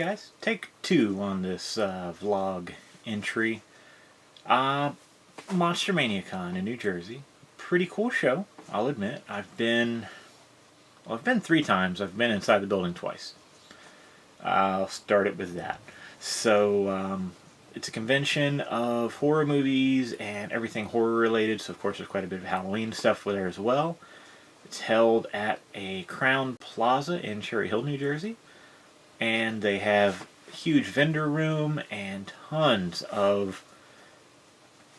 guys, take two on this vlog entry. Monster Mania Con in New Jersey. Pretty cool show, I'll admit. I've been 3 times. I've been inside the building twice. I'll start it with that. So, it's a convention of horror movies and everything horror related, so of course there's quite a bit of Halloween stuff there as well. It's held at a Crown Plaza in Cherry Hill, New Jersey. And they have a huge vendor room and tons of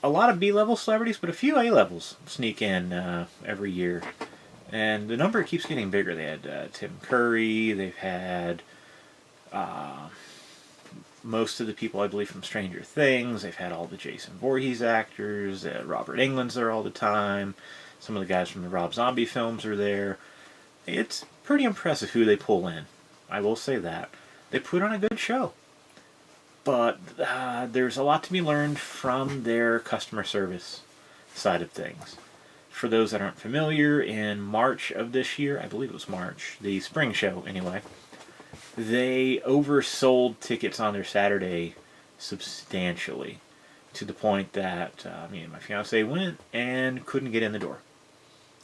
a lot of B-level celebrities, but a few A-levels sneak in every year. And the number keeps getting bigger. They had Tim Curry, they've had most of the people, I believe, from Stranger Things. They've had all the Jason Voorhees actors. Robert Englund's there all the time. Some of the guys from the Rob Zombie films are there. It's pretty impressive who they pull in. I will say that. They put on a good show. But there's a lot to be learned from their customer service side of things. For those that aren't familiar, in March of this year, I believe it was March, the spring show anyway, they oversold tickets on their Saturday substantially, to the point that me and my fiance went and couldn't get in the door.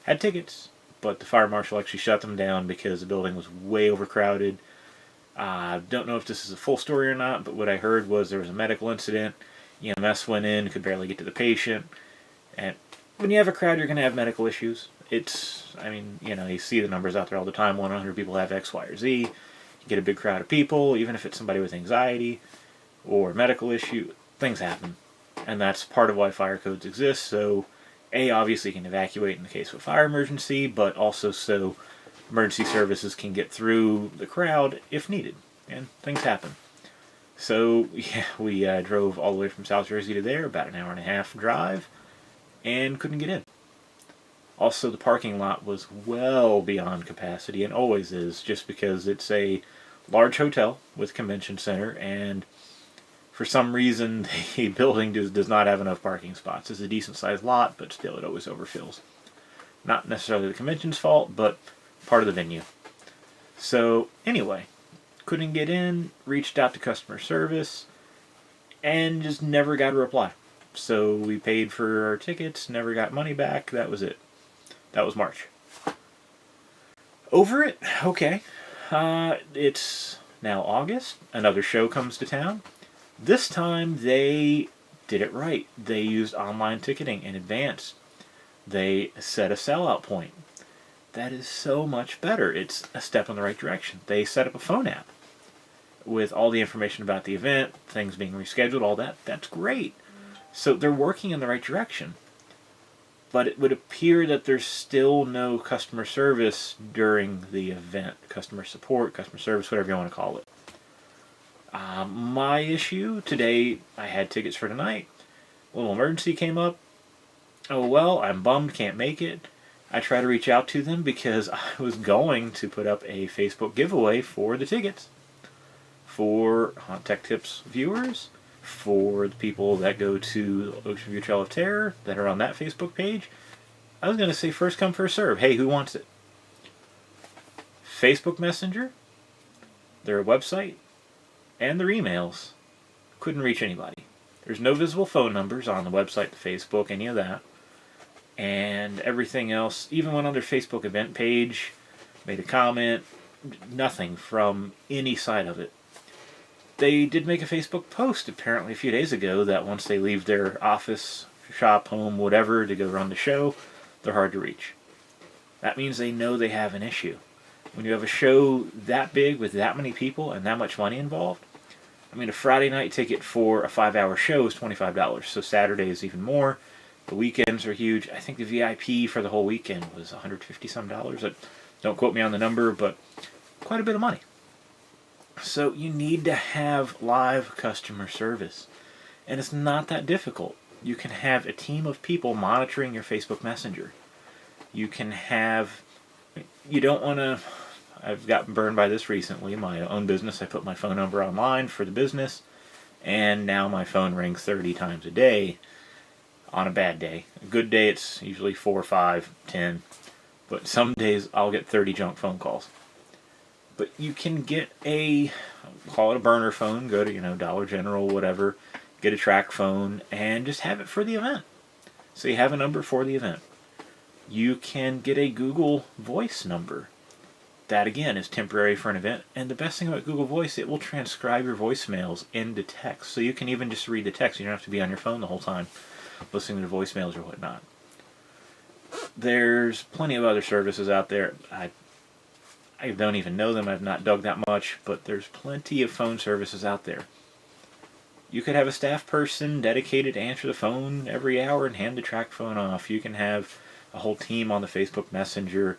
Had tickets, but the fire marshal actually shut them down because the building was way overcrowded. Don't know if this is a full story or not, but what I heard was there was a medical incident. EMS went in, could barely get to the patient. And when you have a crowd, you're going to have medical issues. You see the numbers out there all the time. 100 people have X, Y, or Z. You get a big crowd of people, even if it's somebody with anxiety or medical issue, things happen. And that's part of why fire codes exist. So, obviously you can evacuate in the case of a fire emergency, but also so emergency services can get through the crowd if needed. And things happen. So, yeah, we drove all the way from South Jersey to there, about an hour and a half drive, and couldn't get in. Also, the parking lot was well beyond capacity, and always is, just because it's a large hotel with convention center, and for some reason the building does not have enough parking spots. It's a decent sized lot, but still it always overfills. Not necessarily the convention's fault, but part of the venue. So anyway, couldn't get in, reached out to customer service, and just never got a reply. So we paid for our tickets, never got money back. That was it. That was March. Over it? Okay. It's now August. Another show comes to town. This time they did it right. They used online ticketing in advance. They set a sellout point. That is so much better. It's a step in the right direction. They set up a phone app with all the information about the event, things being rescheduled, all that. That's great. So they're working in the right direction. But it would appear that there's still no customer service during the event. Customer support, customer service, whatever you want to call it. My issue today, I had tickets for tonight. A little emergency came up. Oh well, I'm bummed, can't make it. I try to reach out to them because I was going to put up a Facebook giveaway for the tickets. For Haunt Tech Tips viewers, for the people that go to Ocean View Trail of Terror that are on that Facebook page. I was going to say first come, first serve. Hey, who wants it? Facebook Messenger, their website, and their emails. Couldn't reach anybody. There's no visible phone numbers on the website, the Facebook, any of that. And everything else, even went on their Facebook event page, made a comment, nothing from any side of it. They did make a Facebook post apparently a few days ago that once they leave their office, shop, home, whatever, to go run the show, they're hard to reach. That means they know they have an issue. When you have a show that big with that many people and that much money involved, a Friday night ticket for a 5-hour show is $25, so Saturday is even more. The weekends are huge. I think the VIP for the whole weekend was $150-some. Don't quote me on the number, but quite a bit of money. So you need to have live customer service. And it's not that difficult. You can have a team of people monitoring your Facebook Messenger. You can have... You don't want to... I've gotten burned by this recently. My own business, I put my phone number online for the business, and now my phone rings 30 times a day on a bad day. A good day, it's usually 4, 5, 10, but some days I'll get 30 junk phone calls. But you can get a, call it a burner phone, go to, Dollar General, whatever, get a track phone, and just have it for the event. So you have a number for the event. You can get a Google Voice number. That, again, is temporary for an event. And the best thing about Google Voice, it will transcribe your voicemails into text. So you can even just read the text. You don't have to be on your phone the whole time listening to voicemails or whatnot. There's plenty of other services out there. I don't even know them. I've not dug that much. But there's plenty of phone services out there. You could have a staff person dedicated to answer the phone every hour and hand the track phone off. You can have a whole team on the Facebook Messenger.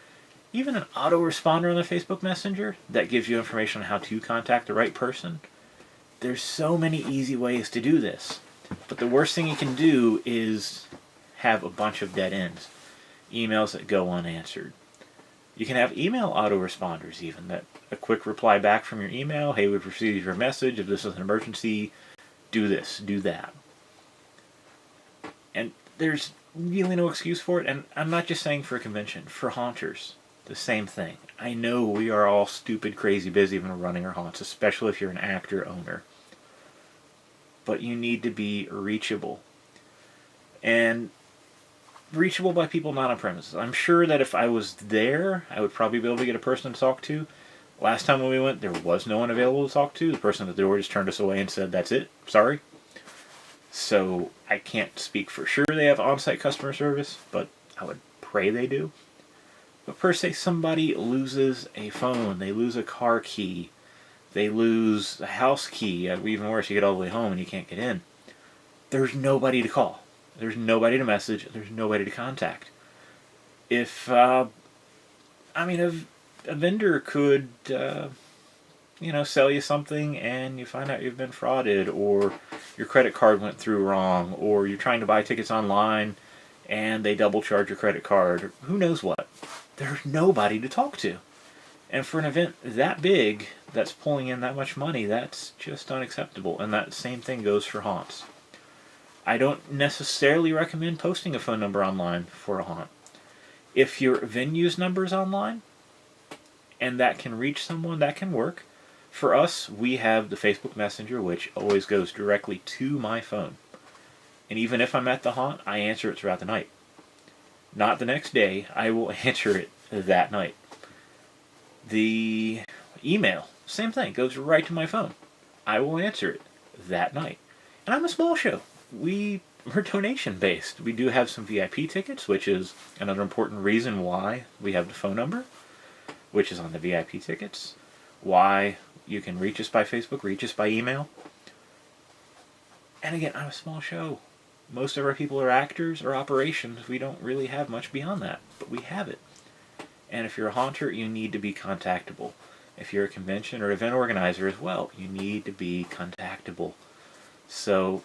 Even an autoresponder on the Facebook Messenger that gives you information on how to contact the right person. There's so many easy ways to do this. But the worst thing you can do is have a bunch of dead ends. Emails that go unanswered. You can have email autoresponders even. That a quick reply back from your email. Hey, we've received your message. If this is an emergency, do this, do that. And there's really no excuse for it. And I'm not just saying for a convention. For haunters. The same thing. I know we are all stupid, crazy busy when we're running our haunts, especially if you're an actor owner. But you need to be reachable. And reachable by people not on premises. I'm sure that if I was there, I would probably be able to get a person to talk to. Last time when we went, there was no one available to talk to. The person at the door just turned us away and said, that's it, sorry. So I can't speak for sure they have on-site customer service, but I would pray they do. But per se, somebody loses a phone, they lose a car key, they lose a house key, even worse, you get all the way home and you can't get in. There's nobody to call. There's nobody to message. There's nobody to contact. If, a vendor could, sell you something and you find out you've been frauded, or your credit card went through wrong, or you're trying to buy tickets online and they double charge your credit card, or who knows what. There's nobody to talk to. And for an event that big, that's pulling in that much money, that's just unacceptable. And that same thing goes for haunts. I don't necessarily recommend posting a phone number online for a haunt. If your venue's number is online, and that can reach someone, that can work. For us, we have the Facebook Messenger, which always goes directly to my phone. And even if I'm at the haunt, I answer it throughout the night. Not the next day, I will answer it that night. The email, same thing, goes right to my phone. I will answer it that night. And I'm a small show. We're donation based. We do have some VIP tickets, which is another important reason why we have the phone number, which is on the VIP tickets. Why you can reach us by Facebook, reach us by email. And again, I'm a small show. Most of our people are actors or operations. We don't really have much beyond that, but we have it. And if you're a haunter, you need to be contactable. If you're a convention or event organizer as well, you need to be contactable. So,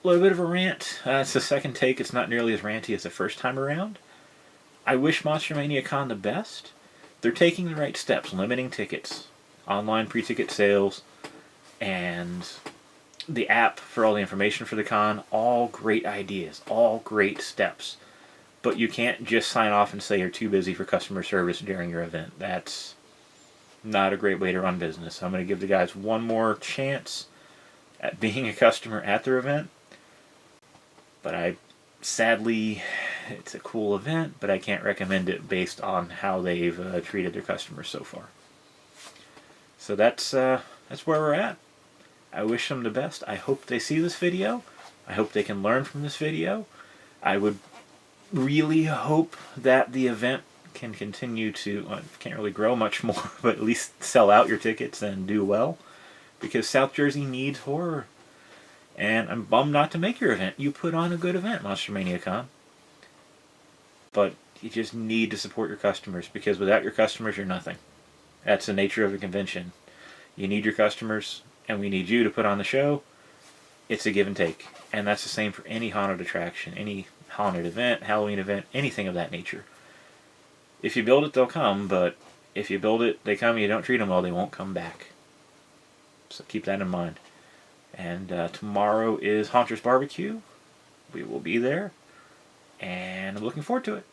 a little bit of a rant. It's the second take. It's not nearly as ranty as the first time around. I wish Monster Mania Con the best. They're taking the right steps, limiting tickets, online pre-ticket sales, and the app for all the information for the con. All great ideas, all great steps. But you can't just sign off and say you're too busy for customer service during your event. That's not a great way to run business. I'm going to give the guys one more chance at being a customer at their event. But sadly, it's a cool event, but I can't recommend it based on how they've treated their customers so far. So that's where we're at. I wish them the best. I hope they see this video. I hope they can learn from this video. I would really hope that the event can continue to, can't really grow much more, but at least sell out your tickets and do well. Because South Jersey needs horror. And I'm bummed not to make your event. You put on a good event, Monster Mania Con. But you just need to support your customers, because without your customers, you're nothing. That's the nature of a convention. You need your customers, and we need you to put on the show. It's a give and take. And that's the same for any haunted attraction, any haunted event, Halloween event, anything of that nature. If you build it, they'll come, but if you build it, they come, you don't treat them well, they won't come back. So keep that in mind. And tomorrow is Haunter's Barbecue. We will be there, and I'm looking forward to it.